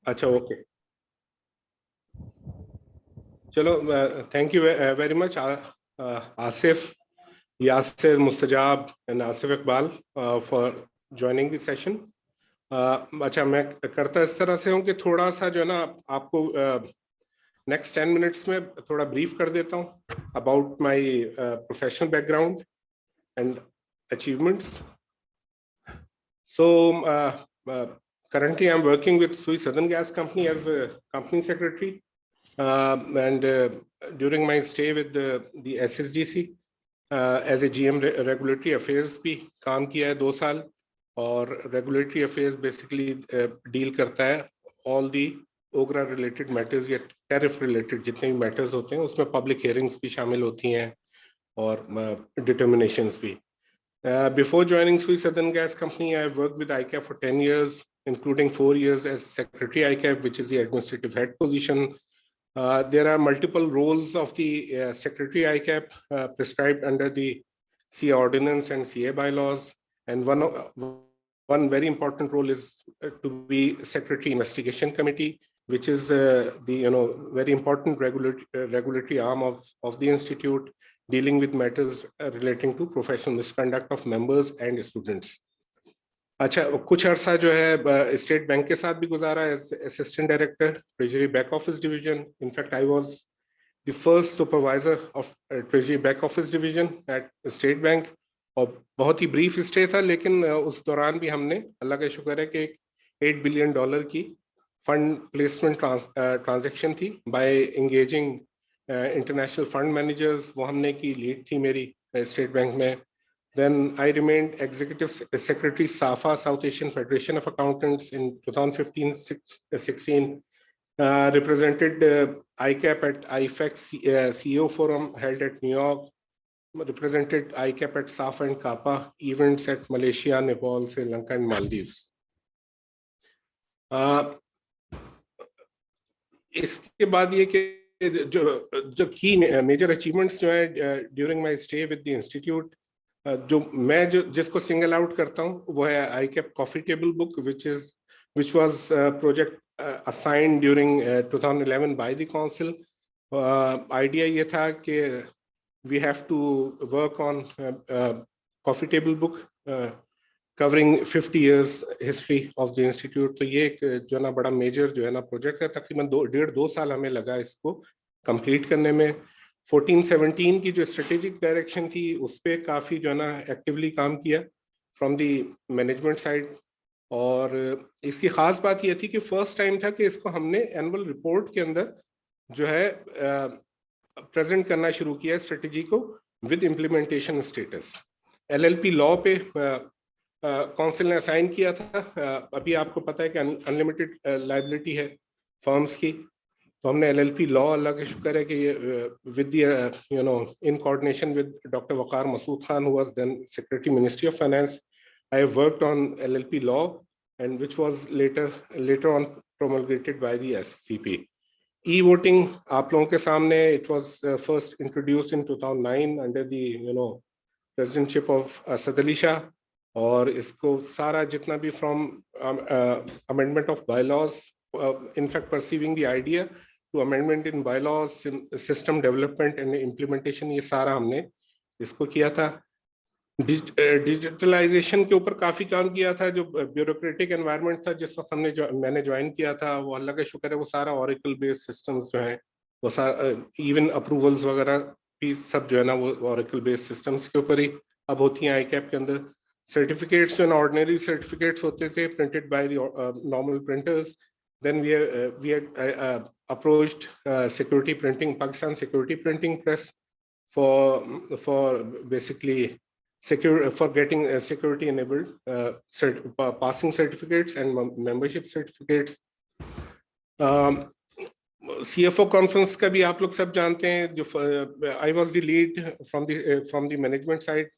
अच्छा, ओके, चलो, thank you very much Asif, Yasir Mustajab and Asif Iqbal for joining this session. अच्छा, मैं करता इस तरह से हूँ कि थोड़ा सा जो है ना आपको नेक्स्ट 10 मिनट्स में थोड़ा ब्रीफ कर देता हूँ about my professional background and achievements. So currently, I'm working with Sui Southern Gas Company as a company secretary, and during my stay with the SSGC as a GM regulatory affairs भी काम किया है 2 साल। और regulatory affairs basically deal करता है all the OGRA related matters या tariff related जितने भी matters होते हैं, उसमें public hearings भी शामिल होती हैं और determinations भी। Before joining Sui Southern Gas Company, I worked with ICAP for 10 years, including 4 years as Secretary ICAP, which is the administrative head position. There are multiple roles of the Secretary ICAP prescribed under the CA Ordinance and CA bylaws. And one very important role is to be Secretary Investigation Committee, which is the very important regulatory arm of the institute, dealing with matters relating to professional misconduct of members and students. अच्छा, कुछ अर्सा जो है state bank के साथ भी गुजारा as assistant director treasury back office division. In fact I was the first supervisor of treasury back office division at State Bank. और बहुत ही ब्रीफ स्टे था, लेकिन उस दौरान भी हमने, अल्लाह का शुक्र है कि $8 बिलियन की फंड प्लेसमेंट ट्रांजैक्शन थी by engaging international fund managers, वो हमने की, लीड थी मेरी स्टेट बैंक में। Then I remained executive secretary SAFA, South Asian Federation of Accountants, in 2015-16. Represented ICAP at IFEX CEO forum held at New York. Represented ICAP at SAFA and CAPA events at Malaysia, Nepal, Sri Lanka and Maldives. इसके बाद ये कि जो की major achievements जो है during my stay with the institute, जो मैं जिसको सिंगल आउट करता हूँ वो है ICAP coffee table book, which was project assigned during 2011 by the council. Idea ये था कि we have to work on coffee table book covering 50 years history of the institute. तो ये एक जो ना बड़ा मेजर जो है ना प्रोजेक्ट है, तकरीबन 2 साल हमें लगा इसको कंप्लीट करने में। 14-17 की जो स्ट्रेटेजिक डायरेक्शन थी उस पर काफ़ी जो है ना एक्टिवली काम किया फ्रॉम दी मैनेजमेंट साइड। और इसकी ख़ास बात ये थी कि फर्स्ट टाइम था कि इसको हमने एनुअल रिपोर्ट के अंदर जो है प्रेजेंट करना शुरू किया स्ट्रेटेजी को with implementation status. LLP law पे काउंसिल ने असाइन किया था। अभी आपको पता है कि अनलिमिटेड लाइबिलिटी है फर्म्स की, तो हमने LLP लॉ, अल्लाह के शुक्र है कि ये with in coordination with doctor Waqar Masood Khan, who was then secretary ministry of finance, I have worked on LLP law and which was later on promulgated by the SCP. E-voting आप लोगों के सामने, it was first introduced in 2009 under the presidentship of Asad Ali Shah. और इसको सारा जितना भी from amendment of bylaws, in fact perceiving the idea to amendment in bylaws, system development and implementation, ये सारा हमने इसको किया था। डिजिटलाइजेशन के ऊपर काफी काम किया था। जो ब्यूरोक्रेटिक एनवायरनमेंट था जिस वक्त मैंने ज्वाइन किया था, वो अल्लाह का शुक्र है वो सारा ऑरेकल बेस्ड सिस्टम्स जो है वो सारा, इवन अप्रूवल्स वगैरह भी सब जो है ना वो ऑरेकल बेस्ड सिस्टम्स के ऊपर ही अब होती हैं ICAP के अंदर। सर्टिफिकेट्स जो ऑर्डिनरी सर्टिफिकेट्स होते थे printed by the normal printers, then we had approached security printing, Pakistan Security Printing Press for basically for getting security enabled passing certificates and membership certificates. CFO conference का भी आप लोग सब जानते हैं, जो I was the lead from the management side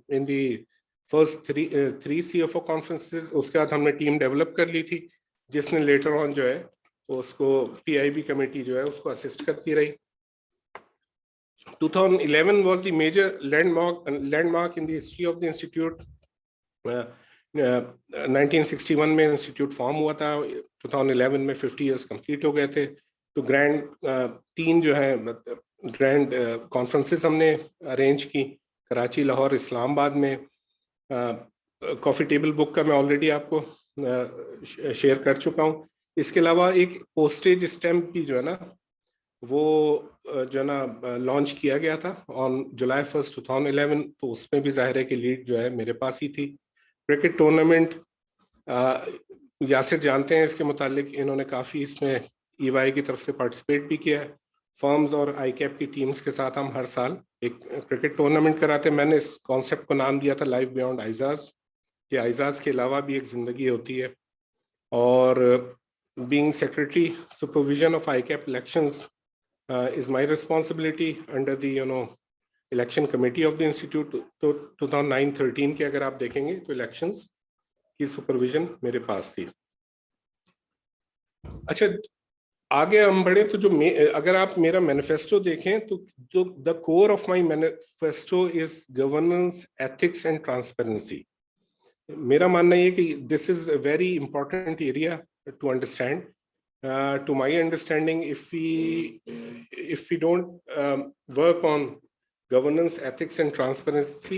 in the first three CFO conferences. उसके बाद हमने टीम डेवलप कर ली थी जिसने लेटर ऑन जो है उसको PIB कमेटी जो है उसको असिस्ट करती रही। 2011 was the major landmark in the history of the institute. 1961 में इंस्टीट्यूट फॉर्म हुआ था, 2011 में 50 इयर्स कंप्लीट हो गए थे। तो ग्रैंड 3 जो है ग्रैंड कॉन्फ्रेंसेस हमने अरेंज की, कराची, लाहौर, इस्लामाबाद में। कॉफ़ी टेबल बुक का मैं ऑलरेडी आपको शेयर कर चुका हूँ। इसके अलावा एक पोस्टेज स्टैम्प भी जो है ना, वो जो है ना लॉन्च किया गया था ऑन जुलाई 1, 2011। तो उसमें भी जाहिर है कि लीड जो है मेरे पास ही थी। क्रिकेट टूर्नामेंट, यासिर जानते हैं इसके मुतालिक, इन्होंने काफ़ी इसमें EY की तरफ से पार्टिसिपेट भी किया है। फर्म्स और ICAP की टीम्स के साथ हम हर साल एक क्रिकेट टूर्नामेंट कराते हैं। मैंने इस कॉन्सेप्ट को नाम दिया था लाइफ बियॉन्ड आइजाज, कि आइजाज के अलावा भी एक ज़िंदगी होती है। और being secretary supervision of ICAP elections is my responsibility under the election committee of the institute। तो 2009-13 के अगर आप देखेंगे तो इलेक्शंस की सुपरविजन मेरे पास थी। अच्छा, आगे हम बढ़े तो जो अगर आप मेरा मैनिफेस्टो देखें तो the core of my manifesto is governance, ethics and transparency. मेरा मानना ये कि this is a very important area to understand. To my understanding, if we don't work on governance, ethics and transparency,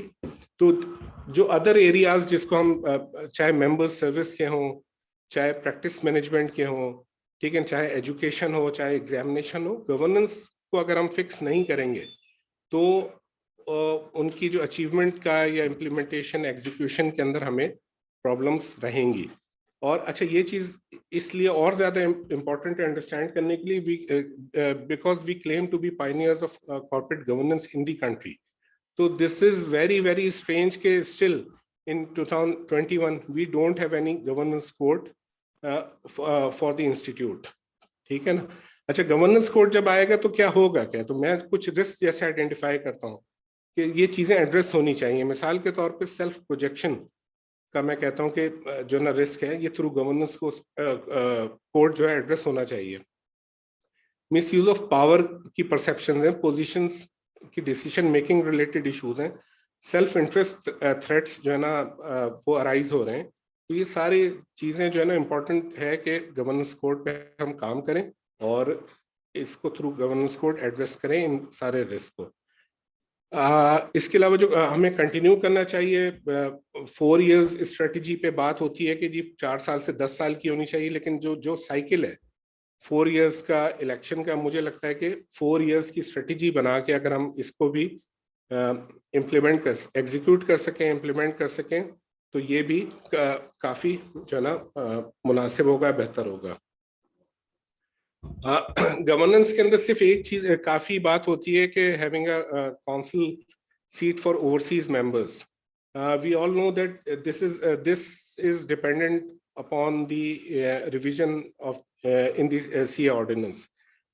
तो जो other areas जिसको हम चाहे member service के हों, चाहे practice management के हों, ठीक है, चाहे education हो, चाहे examination हो, governance को अगर हम fix नहीं करेंगे तो उनकी जो achievement का या implementation, execution के अंदर हमें problems रहेंगी। और अच्छा, ये चीज इसलिए और ज्यादा इंपॉर्टेंट है अंडरस्टैंड करने के लिए, because we claim to be pioneers of corporate governance in the country. तो this is very very strange के still in 2021 we don't have any governance code for the institute, ठीक है ना। अच्छा, गवर्नेंस कोड जब आएगा तो क्या होगा, क्या तो मैं कुछ रिस्क जैसे आइडेंटिफाई करता हूँ कि ये चीजें एड्रेस होनी चाहिए। मिसाल के तौर पे सेल्फ प्रोजेक्शन का मैं कहता हूं कि जो ना रिस्क है, ये थ्रू गवर्नेंस को कोड जो है एड्रेस होना चाहिए। मिस यूज ऑफ पावर की परसेप्शन है, पोजीशंस की डिसीजन मेकिंग रिलेटेड इश्यूज हैं, सेल्फ इंटरेस्ट थ्रेट्स जो है ना वो अराइज हो रहे हैं। तो ये सारी चीजें जो है ना इम्पोर्टेंट है कि गवर्नेंस कोड पे हम काम करें और इसको थ्रू गवर्नेंस कोड एड्रेस करें इन सारे रिस्क को। इसके अलावा जो हमें कंटिन्यू करना चाहिए, 4 इयर्स स्ट्रेटजी पे बात होती है कि जी 4 साल से 10 साल की होनी चाहिए, लेकिन जो साइकिल है 4 इयर्स का इलेक्शन का, मुझे लगता है कि 4 इयर्स की स्ट्रेटजी बना के अगर हम इसको भी इम्प्लीमेंट एग्जीक्यूट कर सकें, इम्प्लीमेंट कर सकें, तो ये भी काफी जो है ना मुनासिब होगा, बेहतर होगा। गवर्नेंस के अंदर सिर्फ एक चीज काफी बात होती है कि having a council seat for overseas members. We all know that this is dependent upon the revision of in the C ordinance.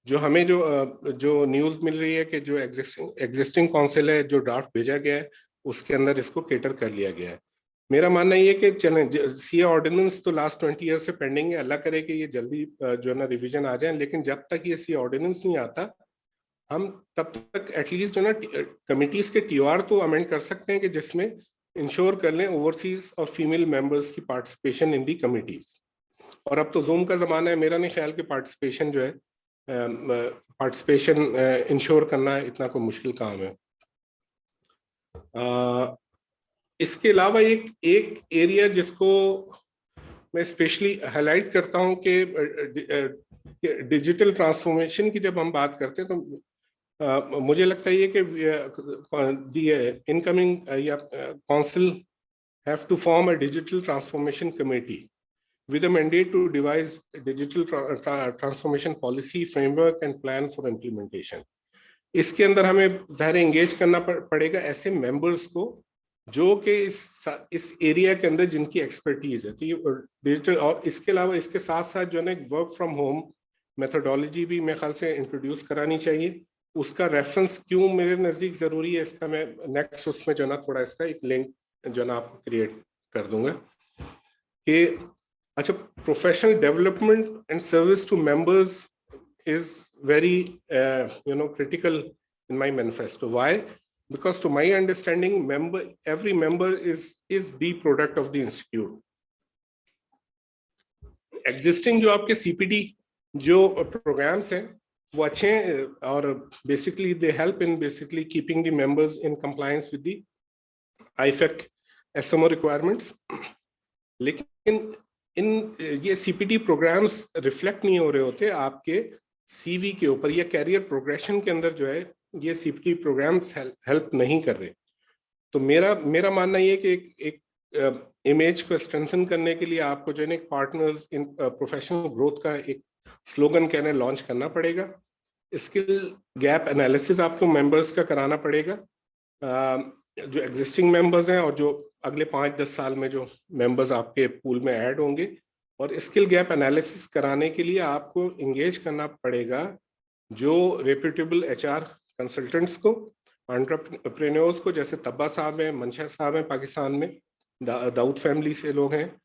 जो हमें जो न्यूज मिल रही है कि जो एग्जिस्टिंग काउंसिल है, जो ड्राफ्ट भेजा गया है उसके अंदर इसको केटर कर लिया गया है। मेरा मानना ये कि चलें, सी ऑर्डिनेंस तो लास्ट 20 ईयर से पेंडिंग है, अल्लाह करे कि ये जल्दी जो है ना रिवीजन आ जाए, लेकिन जब तक ये सी ऑर्डिनेंस नहीं आता हम तब तक एटलीस्ट जो ना कमिटीज के TOR तो अमेंड कर सकते हैं कि जिसमें इंश्योर कर लें ओवरसीज और फीमेल मेंबर्स की पार्टिसिपेशन इन दी कमिटीज। और अब तो जूम का जमाना है, मेरा नहीं ख्याल कि पार्टिसिपेशन जो है पार्टिसिपेशन इंश्योर करना इतना कोई मुश्किल काम है। इसके अलावा एक एरिया जिसको मैं स्पेशली हाईलाइट करता हूं कि डिजिटल ट्रांसफॉर्मेशन की जब हम बात करते हैं तो मुझे लगता है कि इनकमिंग या council have to form a digital transformation committee with a mandate to devise a digital transformation policy, framework and plan for implementation। इसके अंदर हमें ज़ाहिर एंगेज करना पड़ेगा ऐसे मेंबर्स को जो कि इस एरिया के अंदर जिनकी एक्सपर्टीज है। तो ये डिजिटल, और इसके अलावा इसके साथ साथ जो है ना वर्क फ्रॉम होम मेथोडोलॉजी भी मेरे ख्याल से इंट्रोड्यूस करानी चाहिए। उसका रेफरेंस क्यों मेरे नज़दीक ज़रूरी है, इसका मैं नेक्स्ट उसमें जो ना थोड़ा इसका एक लिंक जो ना आपको क्रिएट कर दूंगा कि अच्छा, professional development and service to members is very critical in my manifesto. Why? because to my understanding, every member is the product of the institute. Existing जो आपके CPD जो programs हैं वो अच्छे हैं और basically they help in basically keeping the members in compliance with the IFAC SMO requirements. लेकिन इन ये CPD programs reflect नहीं हो रहे होते आपके CV के ऊपर या career progression के अंदर जो है ये CPD programs help नहीं कर रहे. तो मेरा मानना ये कि एक इमेज को स्ट्रेंथन करने के लिए आपको जो है पार्टनर्स इन प्रोफेशनल ग्रोथ का एक स्लोगन कहने लॉन्च करना पड़ेगा. स्किल गैप एनालिसिस आपको मेंबर्स का कराना पड़ेगा, जो एग्जिस्टिंग मेंबर्स हैं और जो अगले 5-10 साल में जो मेंबर्स आपके पूल में ऐड होंगे. और स्किल गैप एनालिसिस कराने के लिए आपको इंगेज करना पड़ेगा जो रेप्यूटेबल HR कंसल्टेंट्स को, एंटरप्रेन्योर्स को, जैसे तब्बा साहब हैं, मंशा साहब हैं पाकिस्तान में, दाऊद फैमिली से लोग हैं,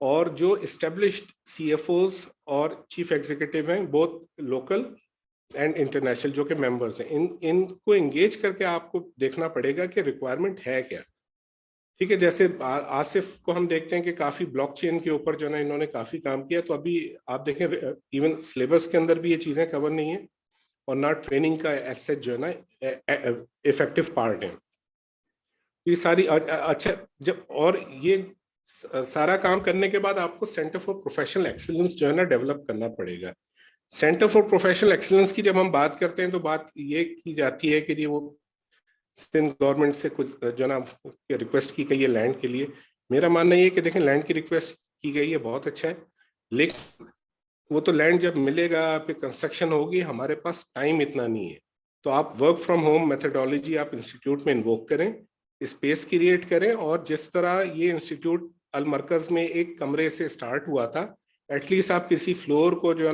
और जो एस्टेब्लिश्ड CFOs और चीफ एग्जीक्यूटिव हैं बोथ लोकल एंड इंटरनेशनल जो के मेंबर्स हैं. इनको एंगेज करके आपको देखना पड़ेगा कि रिक्वायरमेंट है क्या. ठीक है, जैसे आसिफ को हम देखते हैं कि काफी ब्लॉकचेन के ऊपर जो है इन्होंने काफी काम किया. तो अभी आप देखें इवन सिलेबस के अंदर भी ये चीजें कवर नहीं है और ना ट्रेनिंग का एसेट जो है ना इफेक्टिव पार्ट है. ये सारी अच्छा जब और ये सारा काम करने के बाद आपको सेंटर फॉर प्रोफेशनल एक्सीलेंस जो है ना डेवलप करना पड़ेगा. सेंटर फॉर प्रोफेशनल एक्सीलेंस की जब हम बात करते हैं तो बात ये की जाती है कि ये वो सिंध गवर्नमेंट से कुछ जो ना रिक्वेस्ट की गई है लैंड के लिए. मेरा मानना ये कि देखें लैंड की रिक्वेस्ट की गई है बहुत अच्छा है, लेकिन वो तो लैंड जब मिलेगा फिर कंस्ट्रक्शन होगी, हमारे पास टाइम इतना नहीं है. तो आप वर्क फ्रॉम होम मेथोडोलॉजी आप इंस्टीट्यूट में इन्वोक करें, स्पेस क्रिएट करें, और जिस तरह ये इंस्टीट्यूट अल मरकज में एक कमरे से स्टार्ट हुआ था, एटलीस्ट आप किसी फ्लोर को जो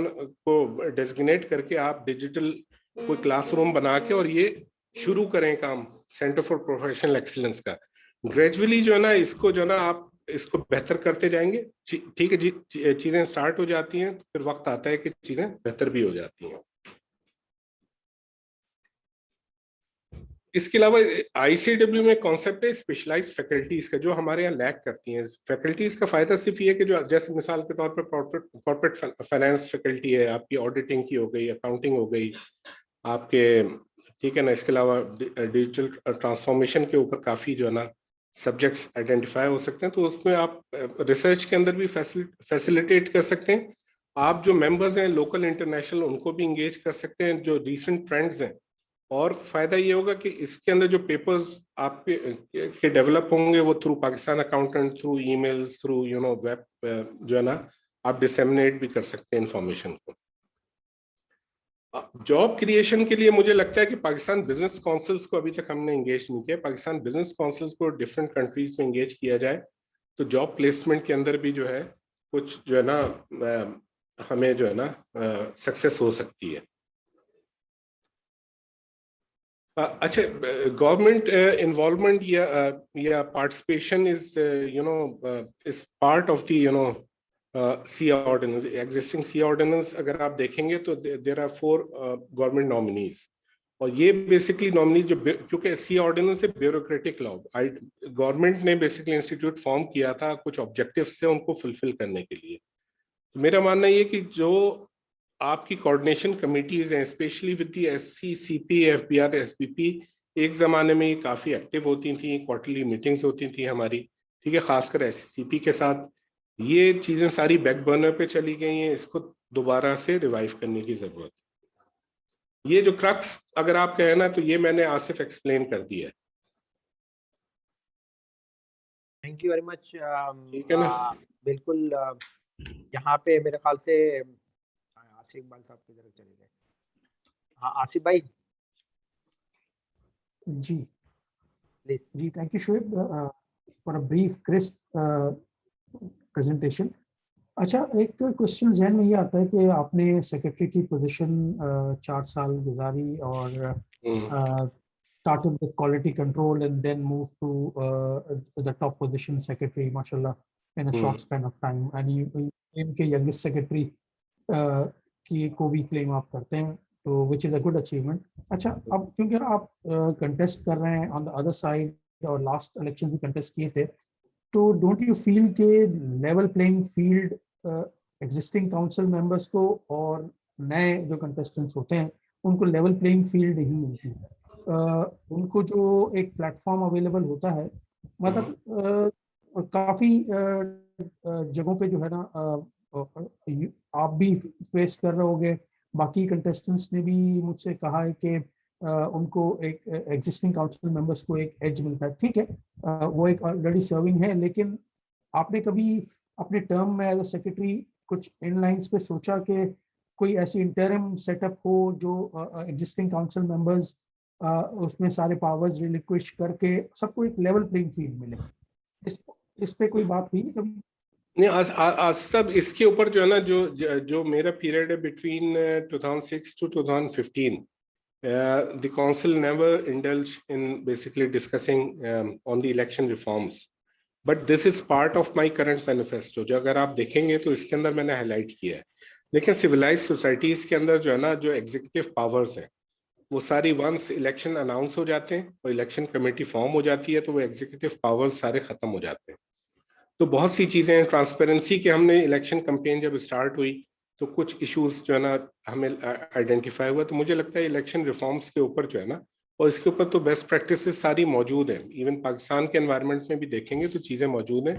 को डेजिग्नेट करके आप डिजिटल कोई क्लासरूम बना के और ये शुरू करें काम सेंटर फॉर प्रोफेशनल एक्सीलेंस का. ग्रेजुअली जो है ना इसको जो है ना आप इसको बेहतर करते जाएंगे. ठीक है जी, चीजें स्टार्ट हो जाती हैं, फिर वक्त आता है कि चीजें बेहतर भी हो जाती हैं. इसके अलावा ICW में कॉन्सेप्ट है स्पेशलाइज्ड फैकल्टीज का, जो हमारे यहाँ लैक करती हैं. फैकल्टीज का फायदा सिर्फ ये कि जो जैसे मिसाल के तौर पर कॉर्पोरेट फाइनेंस फैकल्टी है आपकी, ऑडिटिंग की हो गई, अकाउंटिंग हो गई आपके, ठीक है ना. इसके अलावा डिजिटल ट्रांसफॉर्मेशन के ऊपर काफी जो है ना सब्जेक्ट्स आइडेंटिफाई हो सकते हैं, तो उसमें आप रिसर्च के अंदर भी फैसिलिटेट कर सकते हैं. आप जो मेंबर्स हैं लोकल इंटरनेशनल उनको भी इंगेज कर सकते हैं जो रिसेंट ट्रेंड्स हैं. और फायदा ये होगा कि इसके अंदर जो पेपर्स आपके के डेवलप होंगे वो through Pakistan accountant, through emails, through web जो है ना आप डिसेमिनेट भी कर सकते हैं इंफॉर्मेशन को. जॉब क्रिएशन के लिए मुझे लगता है कि पाकिस्तान बिजनेस काउंसिल्स को अभी तक हमने एंगेज नहीं किया. पाकिस्तान बिजनेस काउंसिल्स को डिफरेंट कंट्रीज में एंगेज किया जाए तो जॉब प्लेसमेंट के अंदर भी जो है कुछ जो है ना हमें जो है ना सक्सेस हो सकती है. अच्छा, गवर्नमेंट इन्वॉल्वमेंट या participation is is part of the C ordinance. Existing C ordinance अगर आप देखेंगे तो देयर आर 4 गवर्नमेंट नॉमिनीज, और ये बेसिकली नॉमिनीज जो क्योंकि सी ऑर्डिनेंस है ब्यूरोक्रेटिक लॉ, गवर्नमेंट ने बेसिकली इंस्टीट्यूट फॉर्म किया था कुछ ऑब्जेक्टिव्स से उनको फुलफिल करने के लिए. तो मेरा मानना ये कि जो आपकी कोऑर्डिनेशन कमिटीज हैं specially with the SC, CP, FBR, SBP, एक जमाने में ये काफी एक्टिव होती थी, क्वार्टरली मीटिंग्स होती थी हमारी, ठीक है, खासकर SCP के साथ. ये चीजें सारी बैक बर्नर पे चली गई हैं, इसको दोबारा से रिवाइव करने की जरूरत है. ये जो क्रक्स अगर आप कहें ना तो ये मैंने आसिफ एक्सप्लेन कर दिया है. Thank you very much. ठीक है ना. बिल्कुल. यहाँ पे मेरे ख्याल से आसिफ इकबाल साहब की तरफ चले गए. हाँ आसिफ भाई जी प्लीज. जी, thank you Shoaib for a brief crisp presentation. अच्छा, एक क्वेश्चन जहन में ये आता है कि आपने सेक्रेटरी की पोजीशन 4 साल गुजारी और started with quality control and then moved to the top position secretary, mashallah, in a short span of time. And you claim के youngest secretary की को भी claim आप करते हैं. तो which is a good achievement. अच्छा, अब क्योंकि आप कंटेस्ट कर रहे हैं ऑन द अदर साइड और लास्ट इलेक्शन भी कंटेस्ट किए थे, तो डोंट यू फील के level playing field existing council members को और नए जो कंटेस्टेंट्स होते हैं उनको लेवल प्लेइंग फील्ड नहीं मिलती है? उनको जो एक प्लेटफॉर्म अवेलेबल होता है, मतलब काफी जगहों पे जो है ना, आप भी फेस कर रहे होगे, बाकी कंटेस्टेंट्स ने भी मुझसे कहा है कि उनको एक एग्जिस्टिंग काउंसिल मेंबर्स को एक एज मिलता है। ठीक है, वो एक ऑलरेडी सर्विंग है, लेकिन आपने कभी अपने टर्म में एज अ सेक्रेटरी कुछ इन लाइंस पे सोचा कि कोई ऐसी इंटरिम सेटअप हो जो एग्जिस्टिंग काउंसिल मेंबर्स उसमें सारे पावर्स रिलिक्विश करके सबको एक लेवल प्लेइंग फील्ड मिले? इस पे कोई बात हुई कभी? नहीं, आज सब इसके ऊपर जो है ना, जो मेरा पीरियड है between 2006 to 2015, the council never indulged in basically discussing on the election reforms, but this is part of my current manifesto, जो अगर आप देखेंगे तो इसके अंदर मैंने हाईलाइट किया है। देखिए, सिविलाइज्ड सोसाइटीज के अंदर जो है ना, जो एग्जीक्यूटिव पावर्स हैं वो सारी वंस इलेक्शन अनाउंस हो जाते हैं और इलेक्शन कमेटी फॉर्म हो जाती है तो वो एग्जीक्यूटिव पावर्स सारे खत्म हो जाते हैं। तो बहुत सी चीजें हैं, ट्रांसपेरेंसी के हमने इलेक्शन कैंपेन जब स्टार्ट हुई तो कुछ इश्यूज जो है ना हमें आइडेंटिफाई हुआ, तो मुझे लगता है इलेक्शन रिफॉर्म्स के ऊपर जो है ना, और इसके ऊपर तो बेस्ट प्रैक्टिसेस सारी मौजूद हैं, इवन पाकिस्तान के एनवायरनमेंट में भी देखेंगे तो चीजें मौजूद हैं।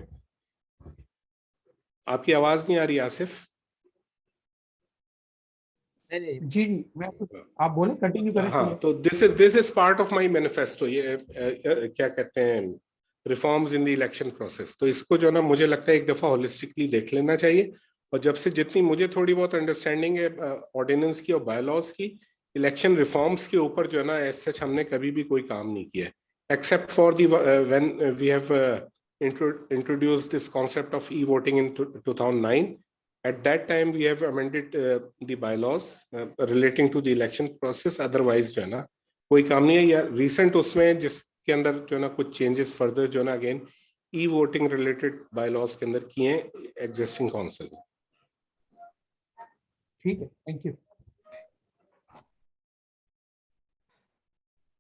आपकी आवाज नहीं आ रही आसिफ? नहीं, जी जी, आप बोले, कंटिन्यू करें। हाँ, तो this is part of my manifesto, ये क्या कहते हैं, reforms in the election process. तो इसको जो है ना मुझे लगता है एक दफा होलिस्टिकली देख लेना चाहिए, और जब से जितनी मुझे थोड़ी बहुत अंडरस्टैंडिंग है ऑर्डिनेंस की और बायलॉज की, इलेक्शन रिफॉर्म्स के ऊपर जो है ना एज सच हमने कभी भी कोई काम नहीं किया है, except for the when we have introduced this concept of e-voting in 2009. At that time, we have amended the bylaws relating to the election process. Otherwise, जो है ना कोई काम नहीं है, या recent उसमें जिसके अंदर जो है ना कुछ changes further जो है ना again e-voting related bylaws के अंदर किए हैं existing council। ठीक है, थैंक यू।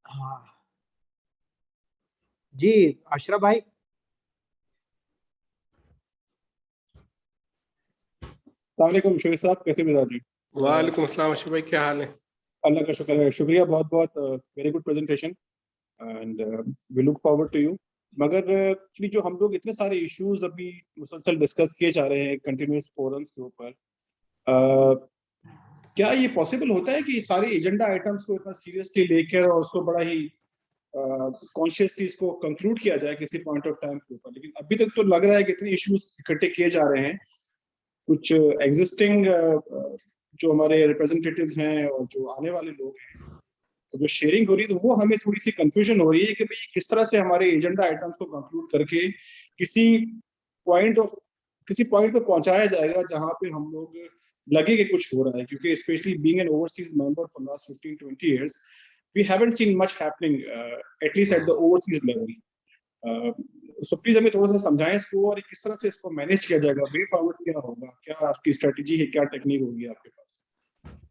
हाँ जी, अशरफ भाई। अस्सलाम शोएब साहब, कैसे मिजाज हैं? वालेकुम अस्सलाम अशरफ भाई, क्या हाल है? अल्लाह का शुक्र है, शुक्रिया बहुत बहुत। Very good presentation and we look forward to you. मगर एक्चुअली जो हम लोग इतने सारे इश्यूज अभी मुसलसल डिस्कस किए जा रहे हैं कंटिन्यूस फोरम्स के ऊपर, क्या ये पॉसिबल होता है कि सारे एजेंडा आइटम्स को इतना सीरियसली लेकर और उसको बड़ा ही कॉन्शियसली इसको कंक्लूड किया जाए किसी पॉइंट ऑफ टाइम के ऊपर? लेकिन अभी तक तो लग रहा है कि इतने इश्यूज इकट्ठे किए जा रहे हैं, कुछ एग्जिस्टिंग जो हमारे रिप्रेजेंटेटिव्स हैं और जो आने वाले लोग हैं, तो जो शेयरिंग हो रही है तो वो हमें थोड़ी सी कंफ्यूजन हो रही है कि भाई किस तरह से हमारे एजेंडा आइटम्स को कंक्लूड करके किसी पॉइंट पे पहुंचाया जाएगा जहां पे हम लोग लगे कि कुछ हो रहा है। क्योंकि specially being an overseas member for last 15-20 years, we haven't seen much happening at least at the overseas level. So please हमें थोड़ा सा समझाएं इसको, और किस तरह से इसको मैनेज किया जाएगा, वे फॉरवर्ड क्या होगा, क्या आपकी स्ट्रेटजी है, क्या टेक्निक होगी आपके पास?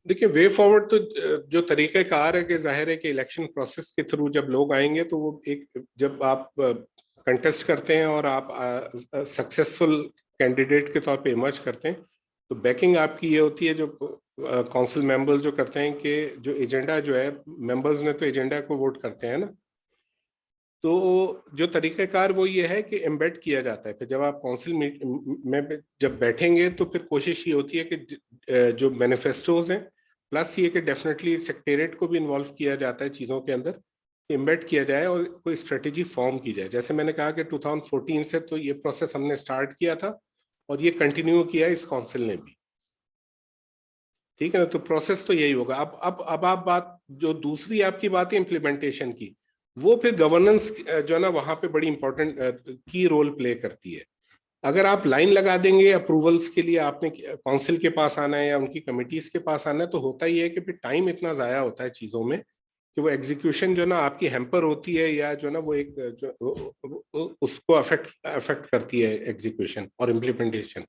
देखिए, वे फॉरवर्ड तो जो तरीक़ेकार है कि जाहिर है कि इलेक्शन प्रोसेस के थ्रू जब लोग आएंगे तो वो एक, जब आप कंटेस्ट करते हैं और आप सक्सेसफुल कैंडिडेट के तौर पे इमर्ज करते हैं तो बैकिंग आपकी ये होती है, जो काउंसिल मेंबर्स जो करते हैं कि जो एजेंडा जो है, मेंबर्स ने तो एजेंडा को वोट करते हैं ना, तो जो तरीक़ाकार वो ये है कि एम्बेड किया जाता है। फिर जब आप काउंसिल में जब बैठेंगे तो फिर कोशिश ये होती है कि जो मैनिफेस्टोज हैं, प्लस ये कि डेफिनेटली सेक्रेटेरिएट को भी इन्वॉल्व किया जाता है चीज़ों के अंदर, एम्बेड किया जाए और कोई स्ट्रेटेजी फॉर्म की जाए। जैसे मैंने कहा कि 2014 से तो ये प्रोसेस हमने स्टार्ट किया था और ये कंटिन्यू किया इस काउंसिल ने भी, ठीक है ना। तो प्रोसेस तो यही होगा। अब आप बात, जो दूसरी आपकी बात है इम्प्लीमेंटेशन की, वो फिर गवर्नेंस जो है ना वहां पे बड़ी इंपॉर्टेंट की रोल प्ले करती है। अगर आप लाइन लगा देंगे अप्रूवल्स के लिए, आपने काउंसिल के पास आना है या उनकी कमिटीज के पास आना है, तो होता ही है कि फिर टाइम इतना जाया होता है चीजों में कि वो एग्जीक्यूशन जो ना आपकी हैम्पर होती है, या जो ना वो एक जो उसको अफेक्ट करती है एग्जीक्यूशन और इम्प्लीमेंटेशन।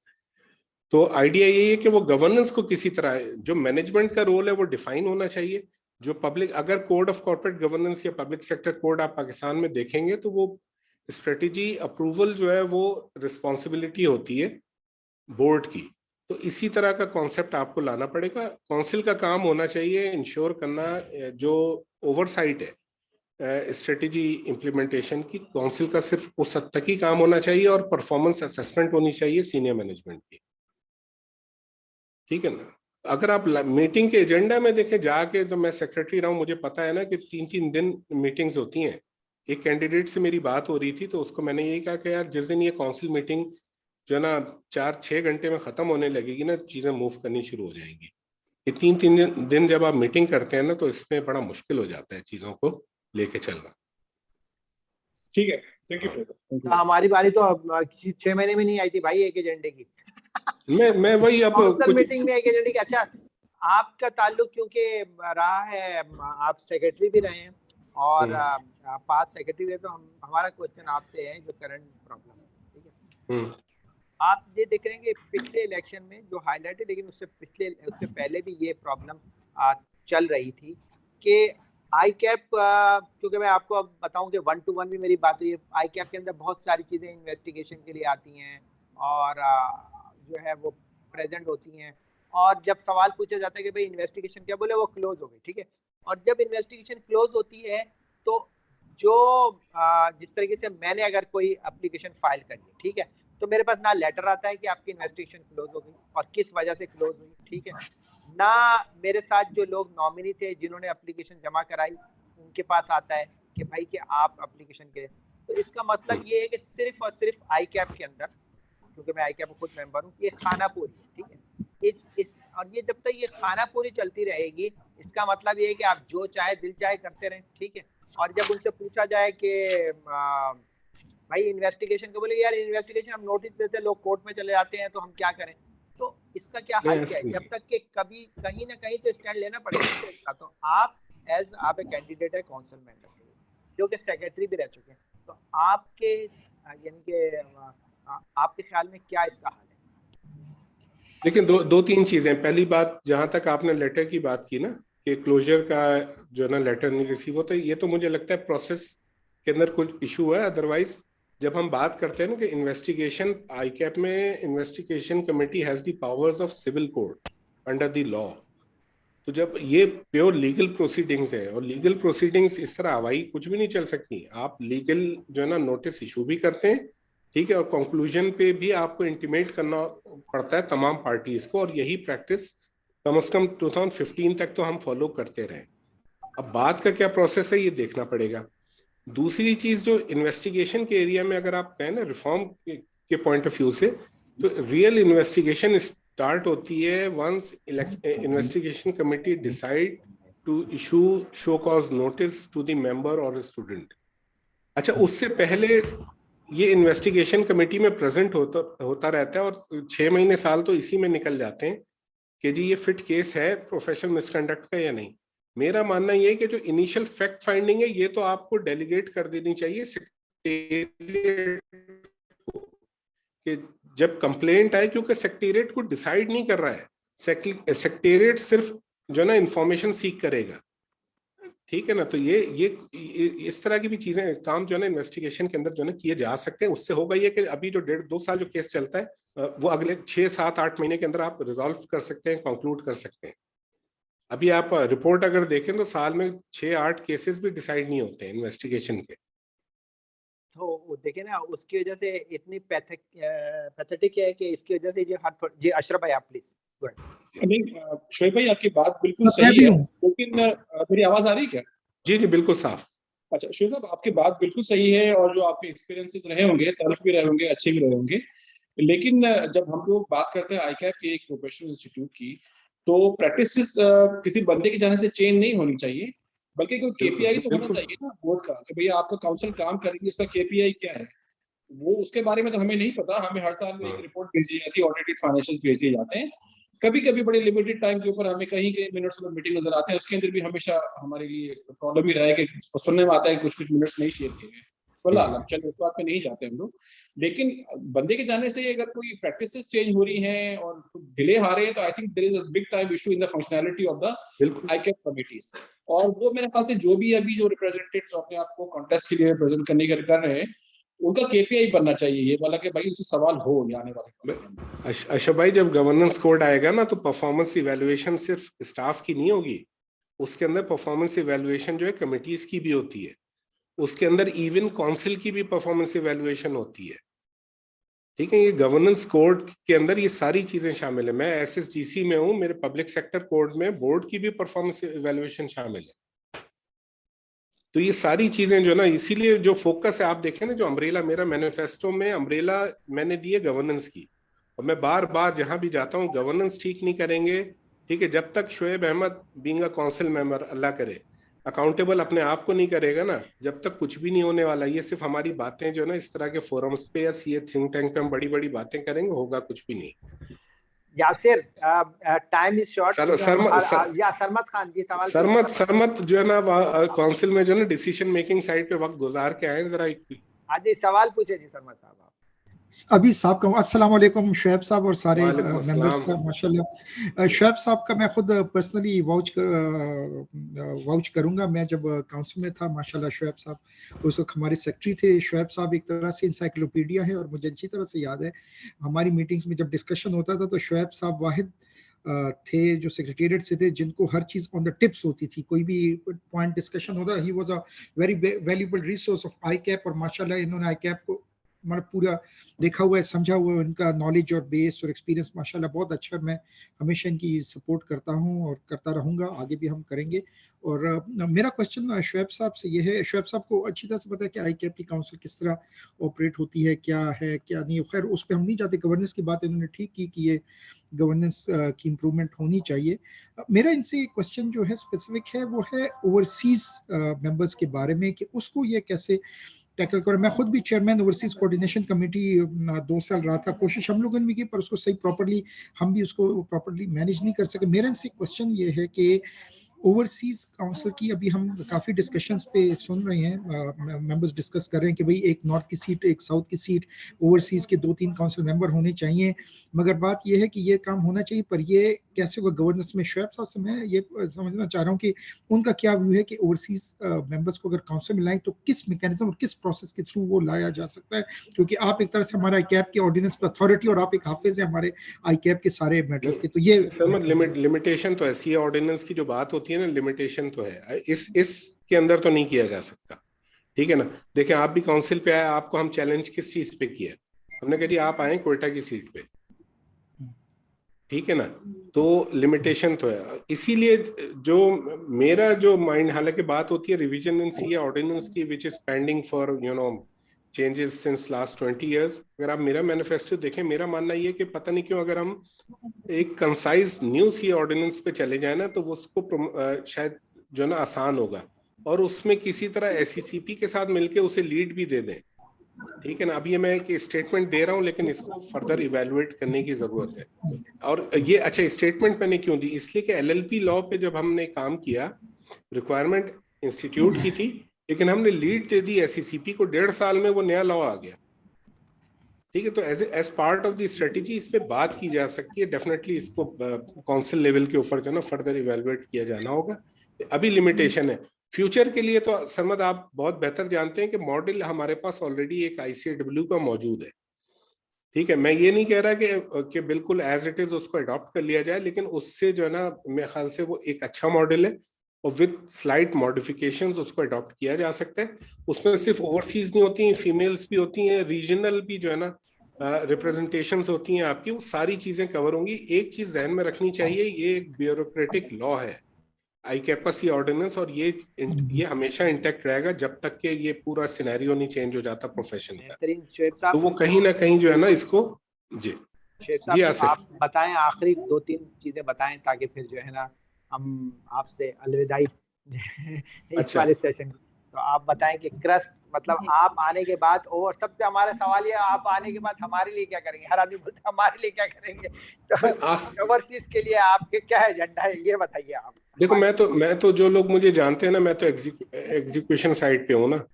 तो आइडिया यही है कि वो गवर्नेंस को किसी तरह, जो मैनेजमेंट का रोल है वो डिफाइन होना चाहिए। जो पब्लिक, अगर कोड ऑफ कॉर्पोरेट गवर्नेंस या पब्लिक सेक्टर कोड आप पाकिस्तान में देखेंगे तो वो स्ट्रेटेजी अप्रूवल जो है वो रिस्पॉन्सिबिलिटी होती है बोर्ड की। तो इसी तरह का कॉन्सेप्ट आपको लाना पड़ेगा। काउंसिल का काम होना चाहिए इंश्योर करना, जो ओवरसाइट है स्ट्रेटेजी इम्प्लीमेंटेशन की, काउंसिल का सिर्फ उस हद तक ही काम होना चाहिए, और परफॉर्मेंस असेसमेंट होनी चाहिए सीनियर मैनेजमेंट की। ठीक है ना। अगर आप मीटिंग के एजेंडा में देखें जाके, तो मैं सेक्रेटरी रहा हूं, मुझे पता है ना कि 3-3 दिन मीटिंग्स होती हैं। एक कैंडिडेट से मेरी बात हो रही थी तो उसको मैंने यही कहा कि यार जिस दिन ये काउंसिल मीटिंग जो है ना 4-6 घंटे में खत्म होने लगेगी ना, चीजें मूव करनी शुरू हो जाएंगी। ये 3-3 दिन जब आप मीटिंग करते हैं ना, तो इसमें बड़ा मुश्किल हो जाता है चीजों को लेके चलना। ठीक है, थैंक यू। हमारी बारी तो 6 महीने में नहीं आई थी भाई एक एजेंडे की। मैं वही अब काउंसिल मीटिंग में एक एजेंडे की। अच्छा, आपका ताल्लुक क्योंकि रहा है, आप सेक्रेटरी भी रहे हैं और पास सेक्रेटरी रहे, तो हमारा क्वेश्चन आपसे है जो करंट प्रॉब्लम है, ठीक है। आप ये देख रहे हैं कि पिछले इलेक्शन में जो हाईलाइट है, लेकिन उससे पहले भी ये प्रॉब्लम चल रही थी कि आई कैप, क्योंकि मैं आपको अब बताऊं कि 1-to-1 भी मेरी बात हुई है, आई कैप के अंदर बहुत सारी चीज़ें इन्वेस्टिगेशन के लिए आती हैं और जो है वो प्रेजेंट होती हैं, और जब सवाल पूछा जाता है कि भाई इन्वेस्टिगेशन क्या, बोले वो क्लोज हो गई, ठीक है। और जब इन्वेस्टिगेशन क्लोज होती है तो जो जिस तरीके से मैंने अगर कोई एप्लीकेशन फाइल करी है, ठीक है, तो मेरे पास ना लेटर आता है कि आपकी इन्वेस्टिगेशन क्लोज हो गई और किस वजह से क्लोज हुई, ठीक है, ना मेरे साथ जो लोग नॉमिनी थे जिन्होंने एप्लीकेशन जमा कराई उनके पास आता है कि भाई कि आप एप्लीकेशन के। तो इसका मतलब ये है कि सिर्फ और सिर्फ आई कैप के अंदर, क्योंकि मैं आई कैप खुद मेंबर हूँ, ये खानापूरी है, ठीक है। इस और ये जब तक ये खानापूरी चलती रहेगी, इसका मतलब ये है कि आप जो चाहे दिल चाहे करते रहें, ठीक है। और जब उनसे पूछा जाए कि भाई इन्वेस्टिगेशन को, बोले यार इन्वेस्टिगेशन हम नोटिस देते हैं, लोग कोर्ट में चले जाते हैं, तो हम क्या करें। तो इसका क्या हल क्या है, जब तक कि कभी कहीं ना कहीं तो स्टैंड लेना पड़ेगा इसका। तो आप एक कैंडिडेट है काउंसिल मेंबर के लिए, जो कि सेक्रेटरी भी रह चुके हैं, तो आपके यानी कि आपके ख्याल में क्या इसका हल है? लेकिन दो तीन चीजें। पहली बात, जहां तक आपने लेटर की बात की ना कि क्लोजर का जो ना लेटर नहीं रिसीव होता, ये तो मुझे लगता है प्रोसेस के अंदर कुछ इशू है। अदरवाइज जब हम बात करते हैं ना कि इन्वेस्टिगेशन, आई कैप में investigation committee has the powers of civil court under the law. तो जब ये प्योर लीगल प्रोसीडिंग्स है, और लीगल प्रोसीडिंग्स इस तरह हवाई कुछ भी नहीं चल सकती। आप लीगल जो है ना नोटिस इशू भी करते हैं, ठीक है, और कंक्लूजन पे भी आपको इंटीमेट करना पड़ता है तमाम पार्टीज को, और यही प्रैक्टिस कम से कम 2015 तक तो हम फॉलो करते रहे। अब बात का क्या प्रोसेस है ये देखना पड़ेगा। दूसरी चीज, जो इन्वेस्टिगेशन के एरिया में अगर आप कहें ना रिफॉर्म के पॉइंट ऑफ व्यू से, तो रियल इन्वेस्टिगेशन स्टार्ट होती है once investigation committee decide to issue show cause notice to the member और स्टूडेंट। अच्छा, उससे पहले ये इन्वेस्टिगेशन कमेटी में प्रेजेंट होता रहता है, और 6 महीने साल तो इसी में निकल जाते हैं कि जी ये फिट केस है प्रोफेशनल मिसकंडक्ट का या नहीं। मेरा मानना ये है कि जो इनिशियल फैक्ट फाइंडिंग है ये तो आपको डेलीगेट कर देनी चाहिए सेक्रेटेरिएट को, कि जब कंप्लेंट आए, क्योंकि सेक्रेटेरिएट को डिसाइड नहीं कर रहा है, सेक्रेटेरिएट सिर्फ जो ना इंफॉर्मेशन सीख करेगा, ठीक है ना। तो ये इस तरह की भी चीजें, काम जो है ना इन्वेस्टिगेशन के अंदर जो है किए जा सकते हैं। उससे होगा ये कि अभी जो 1.5-2 साल जो केस चलता है वो अगले 6-7-8 महीने के अंदर आप रिजॉल्व कर सकते हैं, कंक्लूड कर सकते हैं। अभी आप रिपोर्ट अगर देखें तो साल में 6-8 केसेस भी डिसाइड नहीं होते हैं इन्वेस्टिगेशन के। तो देखिए ना, उसकी वजह से इतनी पैथेटिक है कि इसकी वजह से ये अशरफ भाई आप प्लीज। नहीं शोएब भाई, आपकी बात बिल्कुल सही है, लेकिन मेरी आवाज आ रही है क्या? जी जी बिल्कुल साफ। अच्छा शोएब साहब, आपकी बात बिल्कुल सही है, और जो आपके एक्सपीरियंसेस रहे होंगे, तल्ख भी रहे होंगे, अच्छे भी रहे होंगे, लेकिन जब हम लोग बात करते हैं आईकैप के एक प्रोफेशनल इंस्टीट्यूट की, तो प्रैक्टिसेस किसी बंदे की जाने से चेंज नहीं होनी चाहिए, बल्कि कोई केपीआई तो होना चाहिए ना बोर्ड का, कि भैया आपका काउंसिल काम करेंगे, उसका केपीआई क्या है, वो उसके बारे में तो हमें नहीं पता। हमें हर साल एक रिपोर्ट भेजी जाती है, ऑडिटेड फाइनेंशियल भेज दिए जाते हैं। कभी कभी बड़े लिमिटेड टाइम के ऊपर हमें कहीं के मिनट्स में मीटिंग नजर आते हैं, उसके अंदर भी हमेशा हमारे लिए प्रॉब्लम ही रहा है कि सुनने में आता है कि कुछ मिनट्स नहीं शेयर किए गए। वल्लाह आलम, चलो इस बात पे नहीं जाते हम लोग। लेकिन बंदे के जाने से अगर कोई प्रैक्टिसेस चेंज हो रही हैं और डिले आ रहे हैं, तो I think there is a big time issue in the functionality of the बिल्कुल आईकैप कमिटीज। और वो मेरे ख्याल से जो भी अभी जो रिप्रेजेंटेटिव्स अपने आप को कॉन्टेस्ट के लिए रिप्रेजेंट करने के कर रहे हैं, उनका केपीआई बनना चाहिए ये वाला कि भाई उनसे सवाल हो ये आने वाले। अशरफ भाई, जब गवर्नेंस कोड आएगा ना तो परफॉर्मेंस इवैल्यूएशन सिर्फ स्टाफ की नहीं होगी, उसके अंदर परफॉर्मेंस इवैल्यूएशन जो है कमिटीज की भी होती है, उसके अंदर इवन काउंसिल की भी परफॉर्मेंस इवैल्यूएशन होती है। ठीक है, ये गवर्नेंस कोड के अंदर ये सारी चीजें शामिल है। मैं एसएसडीसी में हूँ, मेरे पब्लिक सेक्टर कोड में बोर्ड की भी परफॉर्मेंस इवैल्यूएशन शामिल है। तो ये सारी चीजें जो ना, इसीलिए जो फोकस है आप देखें ना, जो अम्ब्रेला मेरा मैनिफेस्टो में अम्ब्रेला मैंने दी है गवर्नेंस की, और मैं बार बार जहां भी जाता हूँ गवर्नेंस ठीक नहीं करेंगे, ठीक है, जब तक Shoaib Ahmed being a council member, Allah करे, अकाउंटेबल अपने आप को नहीं करेगा ना, जब तक कुछ भी नहीं होने वाला। ये सिर्फ हमारी बातें जो ना इस तरह के फोरम्स पे या ये थिंक टैंक पे हम बड़ी बड़ी बातें करेंगे, होगा कुछ भी नहीं। Yasir, time is short. या सरमत खान जी सवाल सरमत जो है ना काउंसिल में जो है ना डिसीजन मेकिंग साइड पे वक्त गुजार के आए जरा। हाँ जी, सवाल पूछे जी सरमत साहब आप। अभी साहब का अस्सलाम वालेकुम शुएब साहब और सारे मेंबर्स का माशाल्लाह। शुएब साहब का मैं खुद पर्सनली वाउच करूंगा। मैं जब काउंसिल में था माशाल्लाह शुएब साहब उस वक्त हमारे सेक्रेटरी थे। शुएब साहब एक तरह से इंसाइक्लोपीडिया है और मुझे अच्छी तरह से याद है हमारी मीटिंग्स में जब डिस्कशन होता था तो शुएब साहब वाहिद थे जो सेक्रेटेरिएट से थे जिनको हर चीज ऑन द टिप्स होती थी। कोई भी पॉइंट डिस्कशन होता, he was a very valuable resource of ICAP. और माशाल्लाह इन्होंने आईकैप को मतलब पूरा देखा हुआ है, समझा हुआ है, उनका नॉलेज और बेस और एक्सपीरियंस माशाल्लाह बहुत अच्छा है। मैं हमेशा इनकी सपोर्ट करता हूं और करता रहूंगा, आगे भी हम करेंगे। और मेरा क्वेश्चन शुएब साहब से ये है, शुएब साहब को अच्छी तरह से पता है कि आईकैप की काउंसिल किस तरह ऑपरेट होती है क्या नहीं। खैर उस पर हम नहीं जाते, गवर्नेंस की बात इन्होंने ठीक की कि ये गवर्नेंस की इम्प्रूवमेंट होनी चाहिए। मेरा इनसे क्वेश्चन जो है स्पेसिफिक है वो है ओवरसीज मेंबर्स के बारे में कि उसको ये कैसे टैकल करो। मैं खुद भी चेयरमैन ओवरसीज कोऑर्डिनेशन कमेटी 2 साल रहा था। कोशिश हम लोगों ने भी की पर उसको सही प्रॉपर्ली हम भी उसको प्रॉपर्ली मैनेज नहीं कर सके। मेरा इनसे क्वेश्चन ये है कि ओवरसीज काउंसिल की अभी हम काफी डिस्कशंस पे सुन रहे हैं, मेंबर्स डिस्कस कर रहे हैं कि भाई एक नॉर्थ की सीट एक साउथ की सीट, ओवरसीज के 2-3 काउंसिल मेंबर होने चाहिए। मगर बात ये है कि ये काम होना चाहिए पर ये कैसे होगा गवर्नेंस में। शुएब साहब से मैं ये समझना चाह रहा हूँ कि उनका क्या व्यू है कि ओवरसीज मेंबर्स को अगर काउंसिल में लाएं तो किस मैकेनिज्म और किस प्रोसेस के थ्रू वो लाया जा सकता है, क्योंकि आप एक तरह से हमारा आईकैप के ऑर्डिनेंस पर अथॉरिटी और आप एक हाफिज है हमारे आईकैप के सारे मैटर्स के। तो ये लिमिटेशन तो ऐसी है, ऑर्डिनेंस की जो बात होती है ना, लिमिटेशन तो है, इस के अंदर तो नहीं किया जा सकता। ठीक है ना, देखें आप भी काउंसिल पे आए, आपको हम चैलेंज किस चीज पे किया, हमने कहा जी आप आए क्वेटा की सीट पे, ठीक है ना, तो लिमिटेशन तो है। इसीलिए जो मेरा जो माइंड, हालांकि बात होती है रिवीजन इन सी ऑर्डिनेंस की which is pending for changes since last 20 years। अगर आप मेरा मैनिफेस्टो देखें, मेरा मानना ये है कि पता नहीं क्यों अगर हम एक कंसाइज न्यू सी ऑर्डिनेंस पे चले जाए ना तो वो उसको शायद जो ना आसान होगा, और उसमें किसी तरह एससीसीपी के साथ मिलके उसे लीड भी दे दें। ठीक है ना, अभी मैं एक स्टेटमेंट दे रहा हूं लेकिन इसको फर्दर इवेलुएट करने की जरूरत है। और ये अच्छा स्टेटमेंट मैंने क्यों दी, इसलिए कि एलएलपी लॉ पे जब हमने काम किया, रिक्वायरमेंट इंस्टीट्यूट की थी लेकिन हमने लीड दे दी एससीसीपी को, 1.5 साल में वो नया लॉ आ गया। ठीक है, तो as part of the strategy इस पे बात की जा सकती है। डेफिनेटली इसको काउंसिल लेवल के ऊपर जो ना फर्दर इवेलुएट किया जाना होगा। अभी लिमिटेशन है, फ्यूचर के लिए तो सरमद आप बहुत बेहतर जानते हैं कि मॉडल हमारे पास ऑलरेडी एक आईसीडब्ल्यू का मौजूद है। ठीक है, मैं ये नहीं कह रहा कि बिल्कुल एज इट इज उसको अडॉप्ट कर लिया जाए, लेकिन उससे जो है ना मेरे ख्याल से वो एक अच्छा मॉडल है और विद स्लाइट मॉडिफिकेशंस उसको अडॉप्ट किया जा सकता है। उसमें सिर्फ ओवरसीज नहीं होती हैं, फीमेल्स भी होती हैं, रीजनल भी जो है ना रिप्रेजेंटेशंस होती हैं आपकी, वो सारी चीजें कवर होंगी। एक चीज ध्यान में रखनी चाहिए, ये एक ब्यूरोक्रेटिक लॉ है आईकैपस ये ऑर्डिनेंस, और ये हमेशा इंटैक्ट रहेगा जब तक कि ये पूरा सिनेरियो नहीं चेंज हो जाता प्रोफेशन का। तो वो कहीं ना कहीं जो है ना इसको जी आप बताएं, आखिरी 2-3 चीजें बताएं ताकि फिर जो है ना हम आपसे अलविदाई इस वाले सेशन। तो आप बताएं कि क्रस्ट मतलब आप आने के बाद, और सबसे हमारा सवाल ये, आप आने के बाद हमारे लिए क्या करेंगे? हर आदमी बोलता है हमारे लिए क्या करेंगे, तो ओवरसीज के लिए आपके क्या एजेंडा है ये बताइए आप। देखो मैं तो जो लोग मुझे जानते हैं ना, मैं तो एग्जीक्यूशन साइड पे हूँ ना,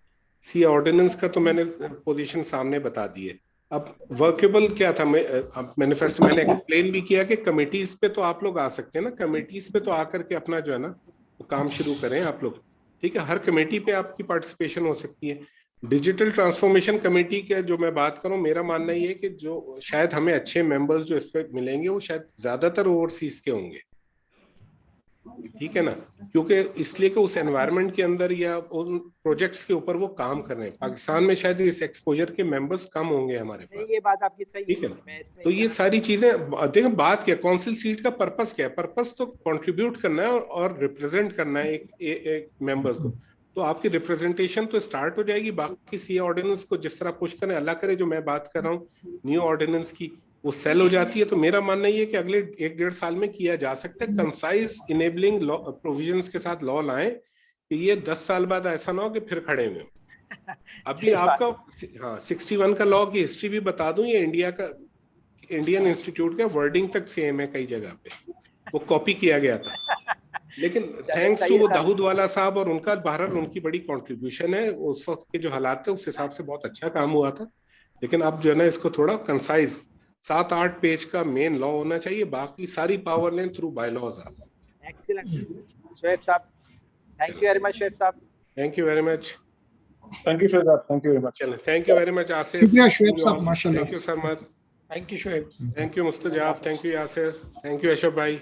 सी ऑर्डिनेंस का तो मैंने पोजीशन सामने बता दी है। अब वर्केबल क्या था, मैनिफेस्टो मैंने एक्सप्लेन भी किया कि कमिटीज पे तो आप लोग आ सकते हैं ना, कमिटीज पे तो आकर के अपना जो है ना वो काम शुरू करें आप लोग, ठीक है। हर कमेटी पे आपकी पार्टिसिपेशन हो सकती है। डिजिटल ट्रांसफॉर्मेशन कमेटी के जो मैं बात करूं, मेरा मानना ये है कि जो शायद हमें अच्छे मेंबर्स जो इस पे मिलेंगे वो शायद ज्यादातर ओवरसीज के होंगे, ठीक है ना, क्योंकि इसलिए कि उस एनवायरनमेंट के अंदर या उन प्रोजेक्ट्स के ऊपर वो काम कर रहे हैं। पाकिस्तान में शायद इस एक्सपोजर के मेंबर्स कम होंगे हमारे नहीं, पास, ये बात आपकी सही ठीक है है। ना। मैं इसमें तो ये सारी चीजें देखें, बात क्या, काउंसिल सीट का पर्पस क्या है? पर्पस तो कंट्रीब्यूट करना है और रिप्रेजेंट करना है एक मेंबर्स को। तो आपकी रिप्रेजेंटेशन तो स्टार्ट हो जाएगी। बाकी सी ऑर्डिनेंस को जिस तरह पुश करें, अल्लाह करे जो मैं बात कर रहा हूँ न्यू ऑर्डिनेंस की, वो सेल हो जाती है, तो मेरा मानना ये है कि अगले 1-1.5 साल में किया जा सकता है। कंसाइज इनेबलिंग प्रोविजंस के साथ लॉ लाएं कि ये 10 साल बाद ऐसा ना हो कि फिर खड़े हुए। अभी आपका हाँ 61 का लॉ की हिस्ट्री भी बता दूं, ये इंडियन इंस्टीट्यूट का वर्डिंग तक सेम है कई जगह पे, वो कॉपी किया गया था। लेकिन थैंक्स टू दाऊद वाला साहब और उनका बहरहाल उनकी बड़ी कंट्रीब्यूशन है, उस वक्त के जो हालात थे उस हिसाब से बहुत अच्छा काम हुआ था। लेकिन अब जो है ना इसको थोड़ा कंसाइज 7-8 पेज का मेन लॉ होना चाहिए, बाकी सारी पावर लें थ्रू बायलॉज। आप एक्सीलेंट शोएब साहब, thank you very much Shoaib साहब। Thank you very much. Thank you sir, thank you very much. चलें, thank you very much Asif. शुक्रिया शुएब साहब, माशाल्लाह। Thank you Sarmad, thank you Shoaib. Thank you Mustajab, thank you Yasir, thank you Ashraf भाई।